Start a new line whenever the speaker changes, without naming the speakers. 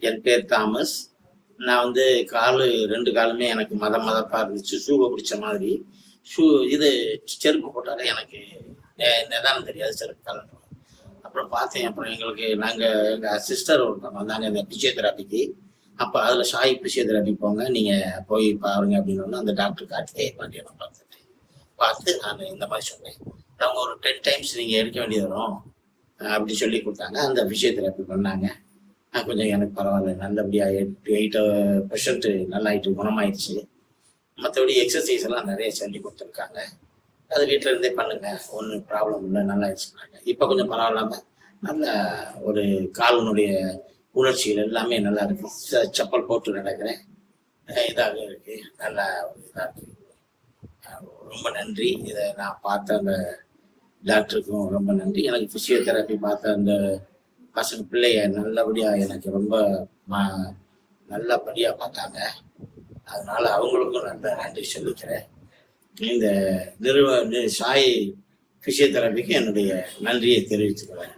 என் பேர் தாமஸ். நான் வந்து காலு 2 காலுமே எனக்கு மதப்பா இருந்துச்சு. ஷூவை பிடிச்ச மாதிரி. ஷூ இது செருப்பு போட்டாலே எனக்கு நிதானம் தெரியாது செருப்பு காலன்னு. அப்புறம் பார்த்தேன். அப்புறம் எங்கள் சிஸ்டர் ஒருத்தவங்க வந்தாங்க இந்த பிசியோதெராபிக்கு. அப்போ அதில் ஷாய் பிசியோதெராபி போங்க, நீங்கள் போய் பாருங்க அப்படின்னு அந்த டாக்டர் காட்டியே பாண்டியை நான் பார்த்து நான் இந்த மாதிரி சொன்னேன். அவங்க ஒரு 10 டைம்ஸ் நீங்கள் எடுக்க வேண்டியது வரும் அப்படி சொல்லி கொடுத்தாங்க. அந்த பிசியோதெராபி பண்ணாங்க. கொஞ்சம் எனக்கு பரவாயில்ல, நல்லபடியாக 8% நல்லாயிட்டு குணமாயிடுச்சு. மற்றபடி எக்ஸசைஸ் எல்லாம் நிறைய சொல்லி கொடுத்துருக்காங்க. அது வீட்டில் இருந்தே பண்ணுங்க, ஒன்றும் ப்ராப்ளம் இல்லை, நல்லா ஆயிடுச்சுனாங்க. இப்போ கொஞ்சம் பரவாயில்லாம நல்ல ஒரு காலினுடைய உணர்ச்சிகள் எல்லாமே நல்லா இருக்கு. செப்பல் போட்டு நடக்கிறேன், இதாக இருக்கு, நல்லா இதாக இருக்கு. ரொம்ப நன்றி. இதை நான் பார்த்த அந்த டாக்டருக்கும் ரொம்ப நன்றி. எனக்கு பிசியோதெராபி பார்த்த அந்த பசங்க பிள்ளைய நல்லபடியாக எனக்கு ரொம்ப நல்லபடியாக பார்த்தாங்க. அதனால அவங்களுக்கும் நல்ல நன்றி சொல்லிக்கிறேன். இந்த சாய் பிசியோதெராபிக்கு என்னுடைய நன்றியை தெரிவிச்சுக்கிறேன்.